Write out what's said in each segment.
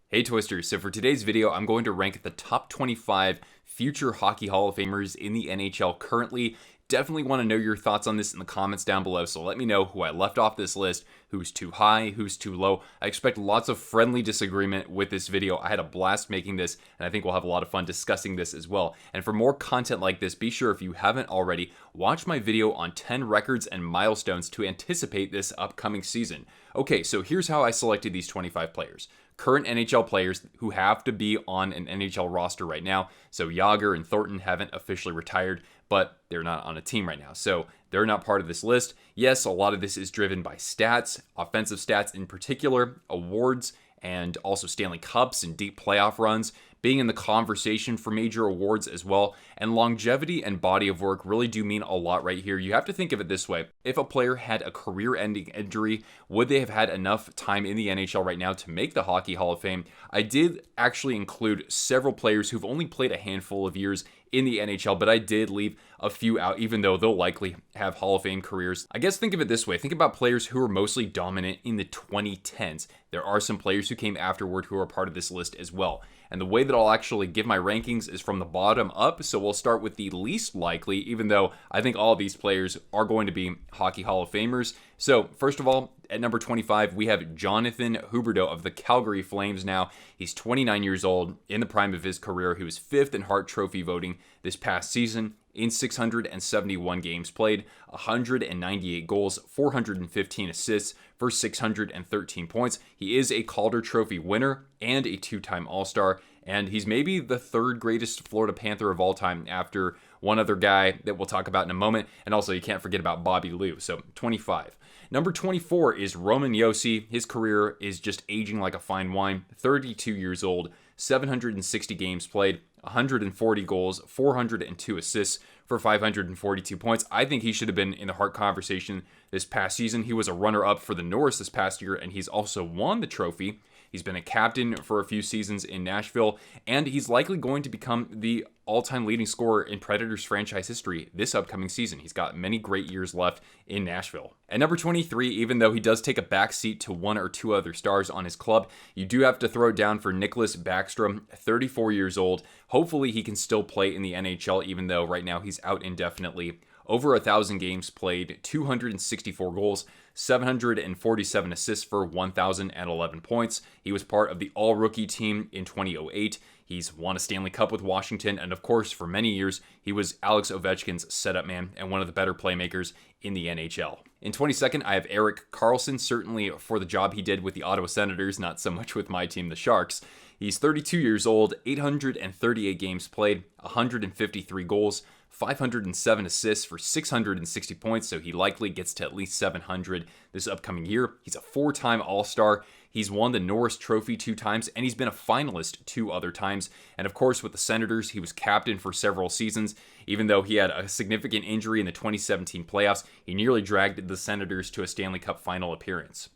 Hey Twisters, so for today's video, I'm going to rank the top 25 future Hockey Hall of Famers in the NHL currently. Definitely want to know your thoughts on this in the comments down below, so let me know who I left off this list, who's too high, who's too low. I expect lots of friendly disagreement with this video. I had a blast making this, and I think we'll have a lot of fun discussing this as well. And for more content like this, be sure if you haven't already, watch my video on 10 records and milestones to anticipate this upcoming season. Okay, so here's how I selected these 25 players. Current NHL players who have to be on an NHL roster right now. So Yager and Thornton haven't officially retired, but they're not on a team right now. So they're not part of this list. Yes, a lot of this is driven by stats, offensive stats in particular, awards, and also Stanley Cups and deep playoff runs, being in the conversation for major awards as well. And longevity and body of work really do mean a lot right here. You have to think of it this way. If a player had a career-ending injury, would they have had enough time in the NHL right now to make the Hockey Hall of Fame? I did actually include several players who've only played a handful of years in the NHL, but I did leave a few out, even though they'll likely have Hall of Fame careers. I guess think of it this way. Think about players who were mostly dominant in the 2010s. There are some players who came afterward who are part of this list as well. And the way that I'll actually give my rankings is from the bottom up, so we'll start with the least likely, even though I think all of these players are going to be Hockey Hall of Famers. So, first of all, at number 25, we have Jonathan Huberdeau of the Calgary Flames now. He's 29 years old, in the prime of his career. He was 5th in Hart Trophy voting this past season in 671 games played, 198 goals, 415 assists for 613 points. He is a Calder Trophy winner and a two-time All-Star, and he's maybe the third greatest Florida Panther of all time after one other guy that we'll talk about in a moment, and also you can't forget about Bobby Lou, so 25. Number 24 is Roman Josi. His career is just aging like a fine wine, 32 years old, 760 games played, 140 goals, 402 assists for 542 points. I think he should have been in the Hart conversation this past season. He was a runner-up for the Norris this past year, and he's also won the trophy. He's been a captain for a few seasons in Nashville, and he's likely going to become the all-time leading scorer in Predators franchise history this upcoming season. He's got many great years left in Nashville. At number 23, even though he does take a backseat to one or two other stars on his club, you do have to throw it down for Nicklas Backstrom, 34 years old. Hopefully he can still play in the NHL, even though right now he's out indefinitely. Over 1,000 games played, 264 goals, 747 assists for 1,011 points. He was part of the all-rookie team in 2008. He's won a Stanley Cup with Washington, and of course, for many years, he was Alex Ovechkin's setup man and one of the better playmakers in the NHL. In 22nd, I have Erik Karlsson, certainly for the job he did with the Ottawa Senators, not so much with my team, the Sharks. He's 32 years old, 838 games played, 153 goals, 507 assists for 660 points, so he likely gets to at least 700 this upcoming year. He's a 4-time All-Star. He's won the Norris Trophy 2 times, and he's been a finalist 2 other times. And of course, with the Senators, he was captain for several seasons. Even though he had a significant injury in the 2017 playoffs, he nearly dragged the Senators to a Stanley Cup final appearance.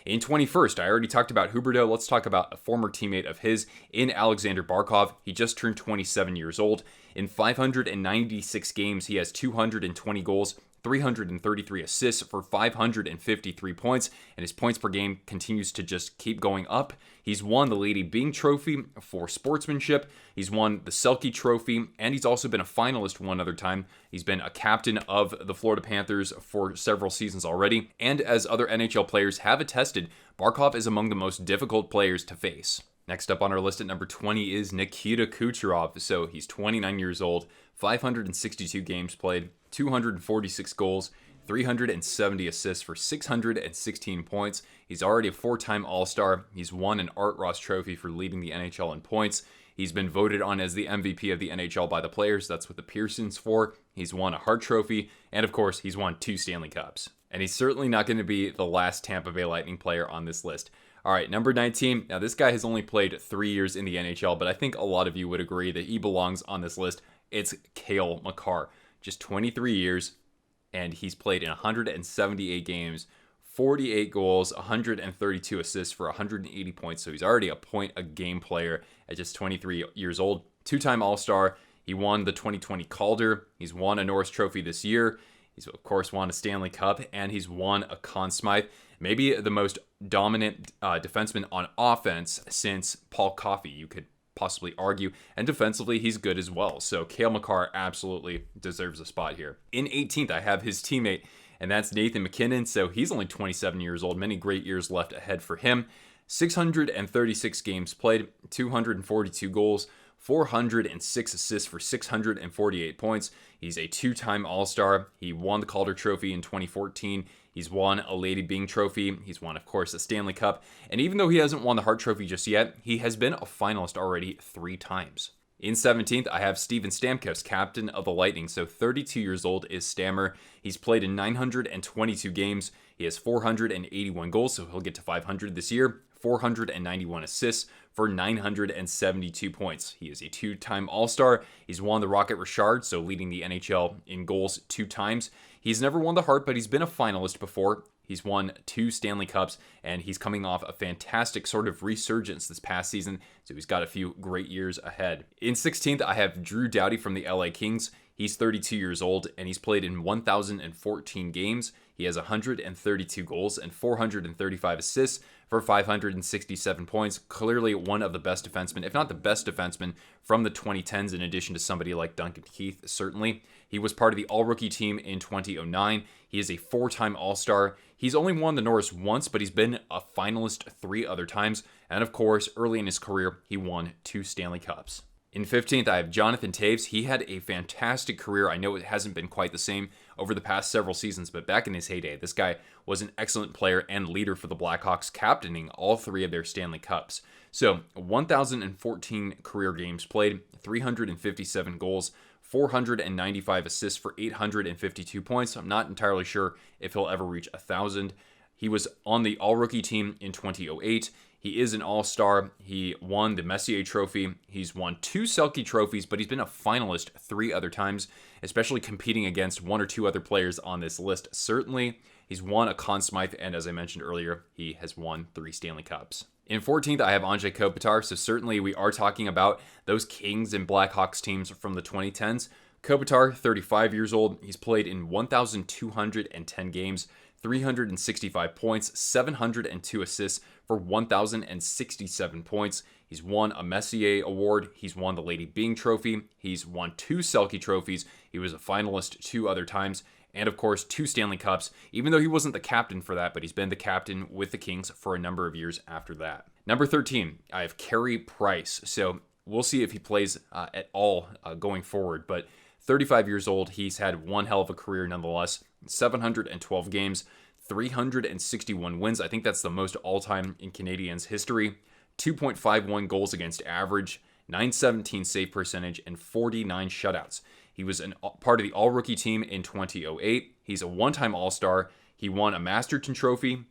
In 21st, I already talked about Huberdeau. Let's talk about a former teammate of his in Aleksander Barkov. He just turned 27 years old. In 596 games, he has 220 goals, 333 assists for 553 points, and his points per game continues to just keep going up. He's won the Lady Byng Trophy for sportsmanship. He's won the Selke Trophy, and he's also been a finalist one other time. He's been a captain of the Florida Panthers for several seasons already, and as other NHL players have attested, Barkov is among the most difficult players to face. Next up on our list at number 20 is Nikita Kucherov. So he's 29 years old, 562 games played, 246 goals, 370 assists for 616 points. He's already a 4-time All-Star. He's won an Art Ross Trophy for leading the NHL in points. He's been voted on as the MVP of the NHL by the players. That's what the Pearson's for. He's won a Hart Trophy, and of course, he's won 2 Stanley Cups. And he's certainly not going to be the last Tampa Bay Lightning player on this list. All right, number 19. Now, this guy has only played 3 years in the NHL, but I think a lot of you would agree that he belongs on this list. It's Kale McCarr. Just 23 years, and he's played in 178 games, 48 goals, 132 assists for 180 points. So he's already a point-a-game player at just 23 years old. 2-time All-Star. He won the 2020 Calder. He's won a Norris Trophy this year. He's, of course, won a Stanley Cup, and he's won a Conn Smythe. maybe the most dominant defenseman on offense since Paul Coffey, you could possibly argue, and defensively he's good as well. So Cale McCarr absolutely deserves a spot here. In 18th, I have his teammate, and that's Nathan MacKinnon. So he's only 27 years old, many great years left ahead for him. 636 games played, 242 goals, 406 assists for 648 points. He's a two-time All-Star. He won the Calder Trophy in 2014. He's won a Lady Byng Trophy. He's won, of course, a Stanley Cup. And even though he hasn't won the Hart Trophy just yet, he has been a finalist already 3 times. In 17th, I have Steven Stamkos, captain of the Lightning. So 32 years old is Stammer. He's played in 922 games. He has 481 goals, so he'll get to 500 this year. 491 assists for 972 points. He is a 2-time All-Star. He's won the Rocket Richard, so leading the NHL in goals 2 times. He's never won the Hart, but he's been a finalist before. He's won 2 Stanley Cups, and he's coming off a fantastic sort of resurgence this past season, so he's got a few great years ahead. In 16th, I have Drew Doughty from the LA Kings. He's 32 years old, and he's played in 1,014 games. He has 132 goals and 435 assists for 567 points. Clearly one of the best defensemen, if not the best defenseman, from the 2010s, in addition to somebody like Duncan Keith, certainly. He was part of the All-Rookie team in 2009. He is a 4-time All-Star. He's only won the Norris once, but he's been a finalist 3 other times. And of course, early in his career, he won 2 Stanley Cups. In 15th, I have Jonathan Taves. He had a fantastic career. I know it hasn't been quite the same over the past several seasons, but back in his heyday, this guy was an excellent player and leader for the Blackhawks, captaining all 3 of their Stanley Cups. So 1,014 career games played, 357 goals, 495 assists for 852 points. I'm not entirely sure if he'll ever reach 1,000. He was on the All-Rookie team in 2008. He is an All-Star. He won the Messier Trophy. He's won 2 Selke trophies, but he's been a finalist 3 other times, especially competing against 1 or 2 other players on this list. Certainly, he's won a Conn Smythe, and as I mentioned earlier, he has won 3 Stanley Cups. In 14th, I have Andrei Kopitar, so certainly we are talking about those Kings and Blackhawks teams from the 2010s. Kopitar, 35 years old. He's played in 1,210 games, 365 points, 702 assists for 1,067 points. He's won a Messier Award. He's won the Lady Byng Trophy. He's won 2 Selke trophies. He was a finalist 2 other times. And of course, 2 Stanley Cups, even though he wasn't the captain for that, but he's been the captain with the Kings for a number of years after that. Number 13, I have Carey Price. So we'll see if he plays at all going forward. But 35 years old, he's had one hell of a career nonetheless. 712 games, 361 wins. I think that's the most all-time in Canadiens history. 2.51 goals against average, 917 save percentage, and 49 shutouts. He was part of the All-Rookie team in 2008. He's a 1-time All-Star. He won a Masterton Trophy,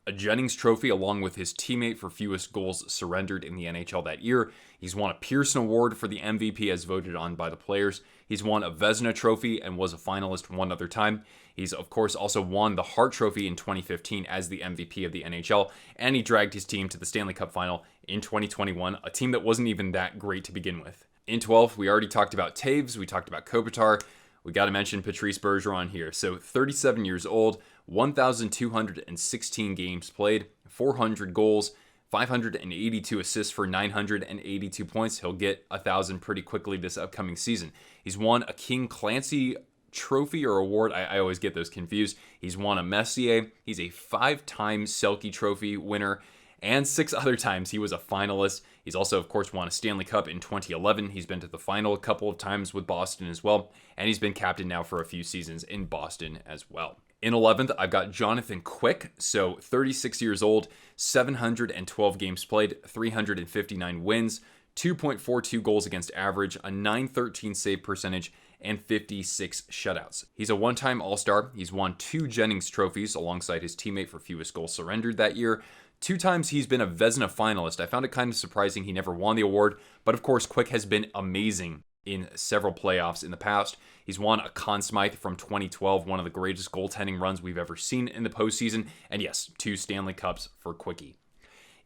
a Jennings Trophy, along with his teammate for fewest goals surrendered in the NHL that year. He's won a Pearson Award for the MVP as voted on by the players. He's won a Vezina Trophy and was a finalist 1 other time. He's, of course, also won the Hart Trophy in 2015 as the MVP of the NHL, and he dragged his team to the Stanley Cup Final in 2021, a team that wasn't even that great to begin with. In 12th, we already talked about Taves, we talked about Kopitar, we got to mention Patrice Bergeron here. So 37 years old, 1,216 games played, 400 goals, 582 assists for 982 points. He'll get 1,000 pretty quickly this upcoming season. He's won a King Clancy Trophy or award. I always get those confused. He's won a Messier. He's a 5-time Selke Trophy winner. And 6 other times he was a finalist. He's also, of course, won a Stanley Cup in 2011. He's been to the final a couple of times with Boston as well. And he's been captain now for a few seasons in Boston as well. In 11th, I've got Jonathan Quick. So 36 years old, 712 games played, 359 wins, 2.42 goals against average, a 913 save percentage, and 56 shutouts. He's a 1-time All-Star. He's won 2 Jennings trophies alongside his teammate for fewest goals surrendered that year. 2 times he's been a Vezina finalist. I found it kind of surprising he never won the award, but of course Quick has been amazing in several playoffs in the past. He's won a Conn Smythe from 2012, one of the greatest goaltending runs we've ever seen in the postseason, and yes, 2 Stanley Cups for Quickie.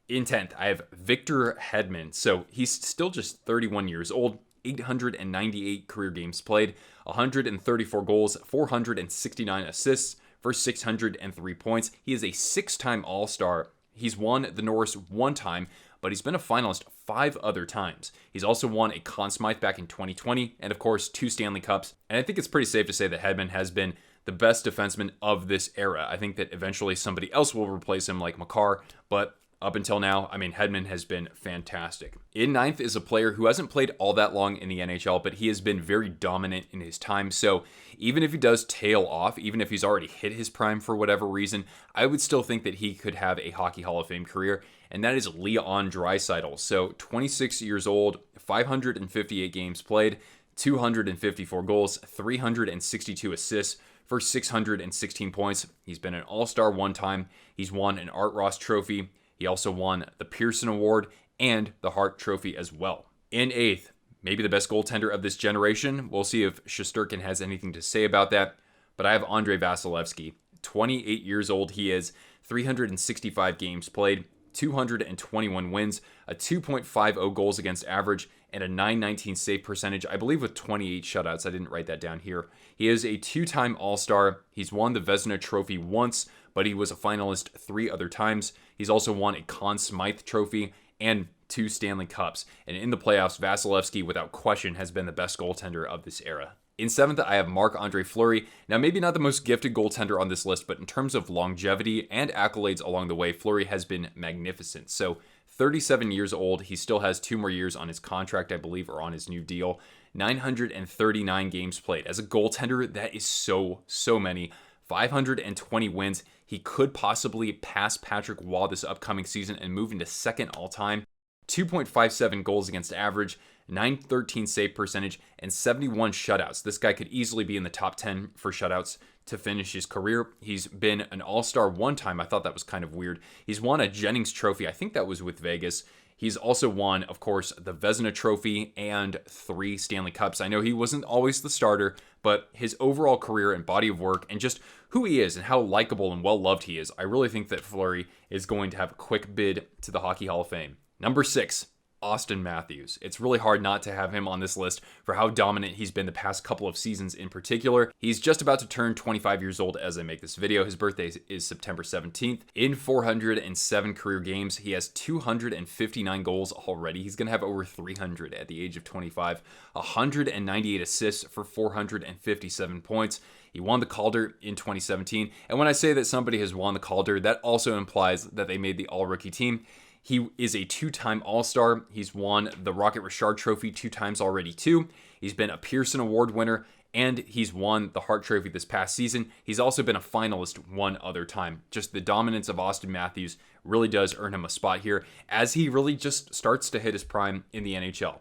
In 10th, I have Victor Hedman. So he's still just 31 years old, 898 career games played, 134 goals, 469 assists for 603 points. He is a 6-time All-Star. He's won the Norris 1 time, but he's been a finalist 5 other times. He's also won a Conn Smythe back in 2020, and of course 2 Stanley Cups. And I think it's pretty safe to say that Hedman has been the best defenseman of this era. I think that eventually somebody else will replace him like Makar, but up until now, I mean, Hedman has been fantastic. In ninth is a player who hasn't played all that long in the NHL, but he has been very dominant in his time. So even if he does tail off, even if he's already hit his prime for whatever reason, I would still think that he could have a Hockey Hall of Fame career, and that is Leon Draisaitl. So 26 years old, 558 games played, 254 goals, 362 assists for 616 points. He's been an All-Star 1 time. He's won an Art Ross Trophy. He also won the Pearson Award and the Hart Trophy as well. In eighth, maybe the best goaltender of this generation. We'll see if Shesterkin has anything to say about that. But I have Andrei Vasilevskiy. 28 years old he is, 365 games played, 221 wins, a 2.50 goals against average, and a .919 save percentage, I believe with 28 shutouts. I didn't write that down here. He is a 2-time All-Star. He's won the Vezina Trophy once, but he was a finalist 3 other times. He's also won a Conn Smythe Trophy and 2 Stanley Cups. And in the playoffs, Vasilevskiy, without question, has been the best goaltender of this era. In seventh, I have Marc-Andre Fleury. Now, maybe not the most gifted goaltender on this list, but in terms of longevity and accolades along the way, Fleury has been magnificent. So 37 years old. He still has 2 more years on his contract, I believe, or on his new deal. 939 games played. As a goaltender, that is so many. 520 wins. He could possibly pass Patrick Waugh this upcoming season and move into second all-time. 2.57 goals against average, .913 save percentage, and 71 shutouts. This guy could easily be in the top 10 for shutouts to finish his career. He's been an All-Star 1 time. I thought that was kind of weird. He's won a Jennings Trophy. I think that was with Vegas. He's also won, of course, the Vezina Trophy and 3 Stanley Cups. I know he wasn't always the starter, but his overall career and body of work and just who he is and how likable and well-loved he is, I really think that Fleury is going to have a quick bid to the Hockey Hall of Fame. Number 6, Auston Matthews. It's really hard not to have him on this list for how dominant he's been the past couple of seasons in particular. He's just about to turn 25 years old as I make this video. His birthday is September 17th. In 407 career games, he has 259 goals already. He's going to have over 300 at the age of 25. 198 assists for 457 points. He won the Calder in 2017. And when I say that somebody has won the Calder, that also implies that they made the All-Rookie team. He is a 2-time All-Star. He's won the Rocket Richard Trophy 2 times already too. He's been a Pearson Award winner, and he's won the Hart Trophy this past season. He's also been a finalist 1 other time. Just the dominance of Auston Matthews really does earn him a spot here as he really just starts to hit his prime in the NHL.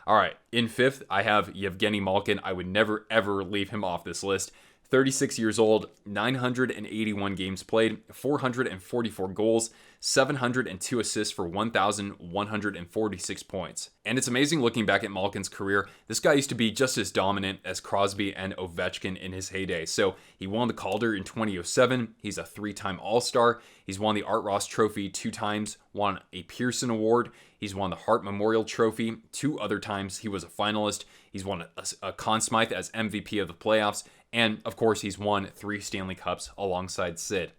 All right, in 5th, I have Evgeni Malkin. I would never, ever leave him off this list. 36 years old, 981 games played, 444 goals, 702 assists for 1,146 points. And it's amazing looking back at Malkin's career. This guy used to be just as dominant as Crosby and Ovechkin in his heyday. So he won the Calder in 2007. He's a 3-time All-Star. He's won the Art Ross Trophy 2 times, won a Pearson Award. He's won the Hart Memorial Trophy 2 other times. He was a finalist. He's won a Conn Smythe as MVP of the playoffs. And, of course, he's won 3 Stanley Cups alongside Sid.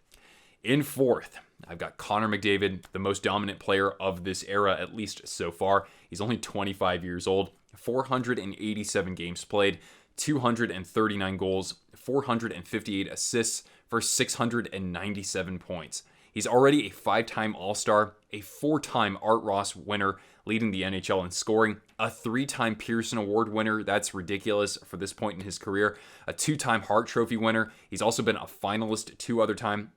In 4th, I've got Connor McDavid, the most dominant player of this era, at least so far. He's only 25 years old, 487 games played, 239 goals, 458 assists for 697 points. He's already a 5-time All-Star, a 4-time Art Ross winner, leading the NHL in scoring, a 3-time Pearson Award winner. That's ridiculous for this point in his career. A 2-time Hart Trophy winner. He's also been a finalist 2 other times,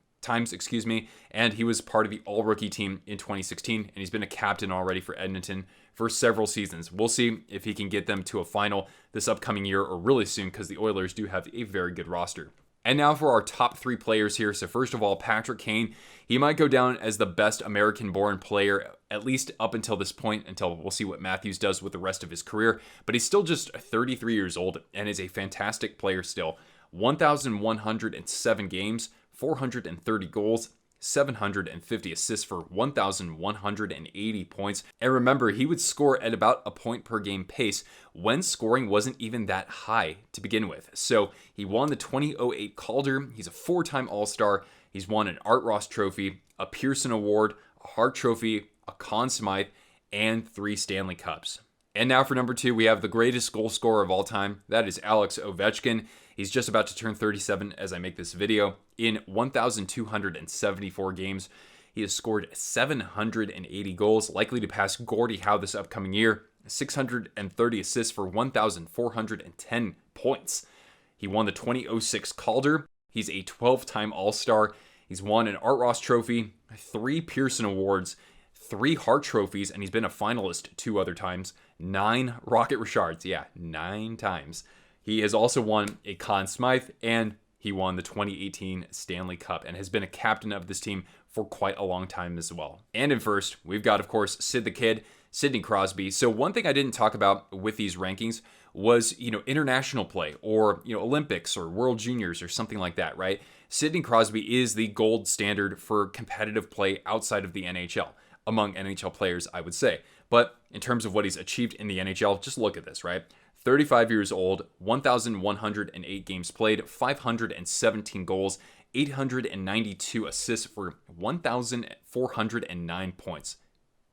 and he was part of the All-Rookie team in 2016, and he's been a captain already for Edmonton for several seasons. We'll see if he can get them to a final this upcoming year or really soon, because the Oilers do have a very good roster. And now for our top 3 players here. So first of all, Patrick Kane. He might go down as the best American-born player, at least up until this point, until we'll see what Matthews does with the rest of his career. But he's still just 33 years old and is a fantastic player still. 1,107 games, 430 goals, 750 assists for 1,180 points. And remember, he would score at about a point per game pace when scoring wasn't even that high to begin with. So he won the 2008 Calder. He's a 4-time All-Star. He's won an Art Ross Trophy, a Pearson Award, a Hart Trophy, a Conn Smythe, and 3 Stanley Cups. And now for number 2, we have the greatest goal scorer of all time. That is Alex Ovechkin. He's just about to turn 37 as I make this video. In 1,274 games, he has scored 780 goals, likely to pass Gordie Howe this upcoming year. 630 assists for 1,410 points. He won the 2006 Calder. He's a 12-time All-Star. He's won an Art Ross Trophy, 3 Pearson Awards, 3 Hart Trophies, and he's been a finalist 2 other times. 9 Rocket Richards. Yeah, 9 times. He has also won a Conn Smythe, and he won the 2018 Stanley Cup and has been a captain of this team for quite a long time as well. And in first, we've got, of course, Sid the Kid, Sidney Crosby. So one thing I didn't talk about with these rankings was, international play or, Olympics or World Juniors or something like that, right? Sidney Crosby is the gold standard for competitive play outside of the NHL, among NHL players, I would say. But in terms of what he's achieved in the NHL, just look at this, right? 35 years old, 1,108 games played, 517 goals, 892 assists for 1,409 points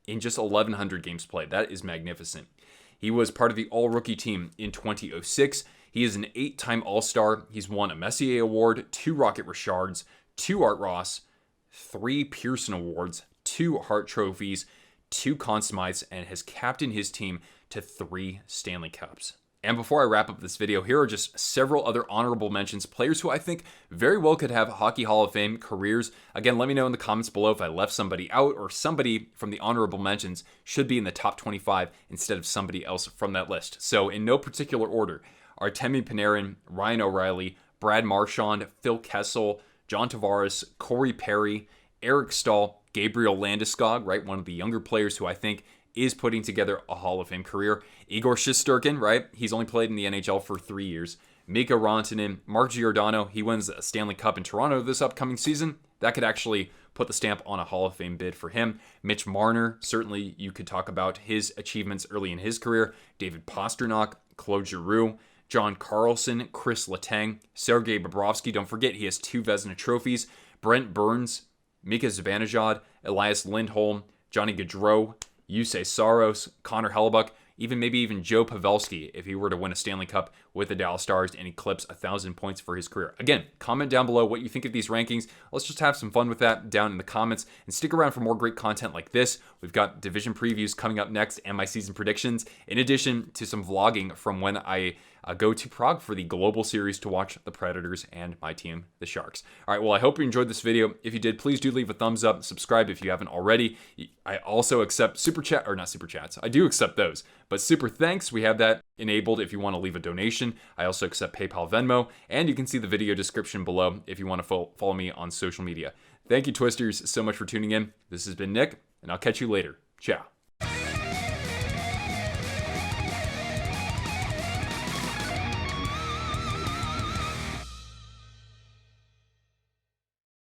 in just 1,100 games played. That is magnificent. He was part of the All-Rookie team in 2006. He is an 8-time All-Star. He's won a Messier Award, 2 Rocket Richards, 2 Art Ross, 3 Pearson Awards, 2 Hart Trophies, 2 Conn Smythes, and has captained his team to 3 Stanley Cups. And before I wrap up this video, here are just several other honorable mentions, players who I think very well could have Hockey Hall of Fame careers. Again, let me know in the comments below if I left somebody out or somebody from the honorable mentions should be in the top 25 instead of somebody else from that list. So in no particular order, Artemi Panarin, Ryan O'Reilly, Brad Marchand, Phil Kessel, John Tavares, Corey Perry, Eric Stahl, Gabriel Landeskog, right, one of the younger players who I think is putting together a Hall of Fame career. Igor Shesterkin, right? He's only played in the NHL for 3 years. Mika Rantanen, Mark Giordano, he wins a Stanley Cup in Toronto this upcoming season. That could actually put the stamp on a Hall of Fame bid for him. Mitch Marner, certainly you could talk about his achievements early in his career. David Pastrnak, Claude Giroux, John Carlson, Chris Letang, Sergei Bobrovsky. Don't forget, he has 2 Vezina trophies. Brent Burns, Mika Zibanejad, Elias Lindholm, Johnny Gaudreau, Yusei Saros, Connor Hellebuck, maybe even Joe Pavelski if he were to win a Stanley Cup with the Dallas Stars and eclipse 1,000 points for his career. Again, comment down below what you think of these rankings. Let's just have some fun with that down in the comments and stick around for more great content like this. We've got division previews coming up next and my season predictions, in addition to some vlogging from when I go to Prague for the Global Series to watch the Predators and my team, the Sharks. All right, well, I hope you enjoyed this video. If you did, please do leave a thumbs up, subscribe if you haven't already. I also accept super chat, or not super chats. I do accept those, but super thanks, we have that enabled if you want to leave a donation. I also accept PayPal, Venmo, and you can see the video description below if you want to follow me on social media. Thank you, Twisters, so much for tuning in. This has been Nick, and I'll catch you later. Ciao.